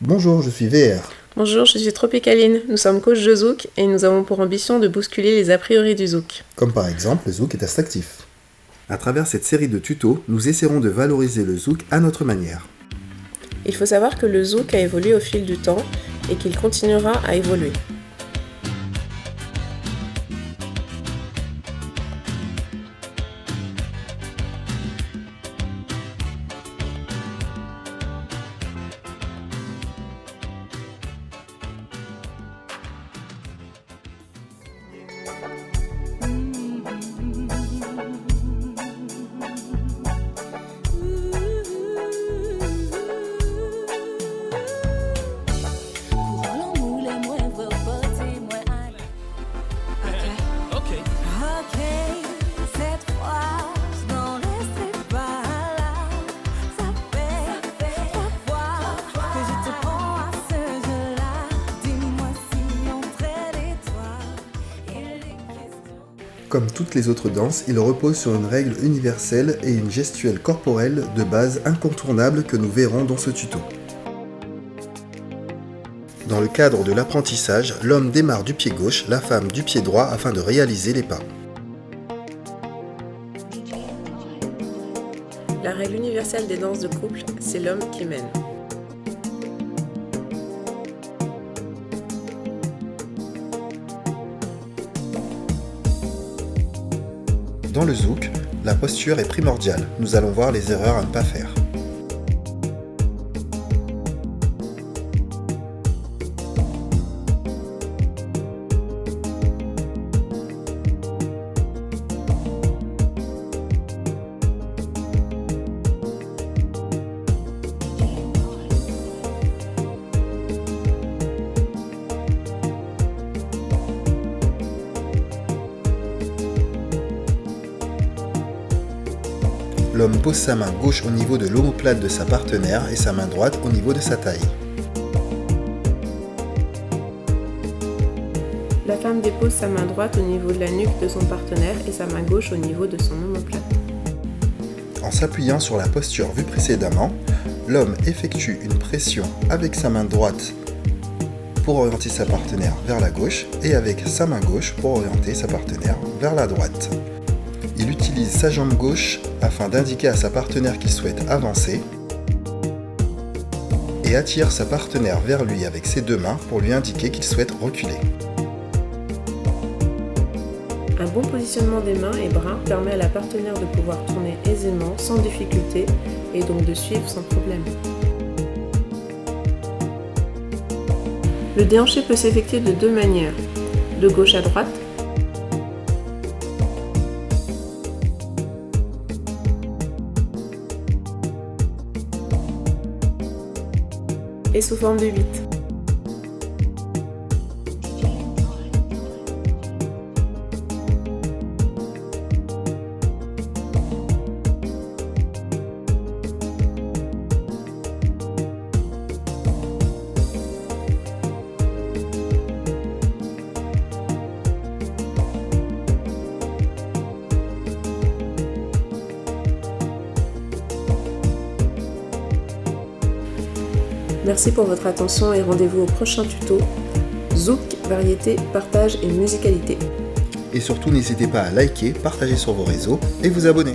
Bonjour, je suis VR. Bonjour, je suis Tropicaline. Nous sommes coachs de Zouk et nous avons pour ambition de bousculer les a priori du Zouk. Comme par exemple, le Zouk est attractif. À travers cette série de tutos, nous essaierons de valoriser le Zouk à notre manière. Il faut savoir que le Zouk a évolué au fil du temps et qu'il continuera à évoluer. Comme toutes les autres danses, il repose sur une règle universelle et une gestuelle corporelle de base incontournable que nous verrons dans ce tuto. Dans le cadre de l'apprentissage, l'homme démarre du pied gauche, la femme du pied droit afin de réaliser les pas. La règle universelle des danses de couple, c'est l'homme qui mène. Dans le Zouk, la posture est primordiale. Nous allons voir les erreurs à ne pas faire. L'homme pose sa main gauche au niveau de l'omoplate de sa partenaire et sa main droite au niveau de sa taille. La femme dépose sa main droite au niveau de la nuque de son partenaire et sa main gauche au niveau de son omoplate. En s'appuyant sur la posture vue précédemment, l'homme effectue une pression avec sa main droite pour orienter sa partenaire vers la gauche et avec sa main gauche pour orienter sa partenaire vers la droite. Il utilise sa jambe gauche afin d'indiquer à sa partenaire qu'il souhaite avancer et attire sa partenaire vers lui avec ses deux mains pour lui indiquer qu'il souhaite reculer. Un bon positionnement des mains et bras permet à la partenaire de pouvoir tourner aisément, sans difficulté, et donc de suivre sans problème. Le déhanché peut s'effectuer de deux manières, de gauche à droite, et sous forme de 8. Merci pour votre attention et rendez-vous au prochain tuto. Zouk, variété, partage et musicalité. Et surtout n'hésitez pas à liker, partager sur vos réseaux et vous abonner.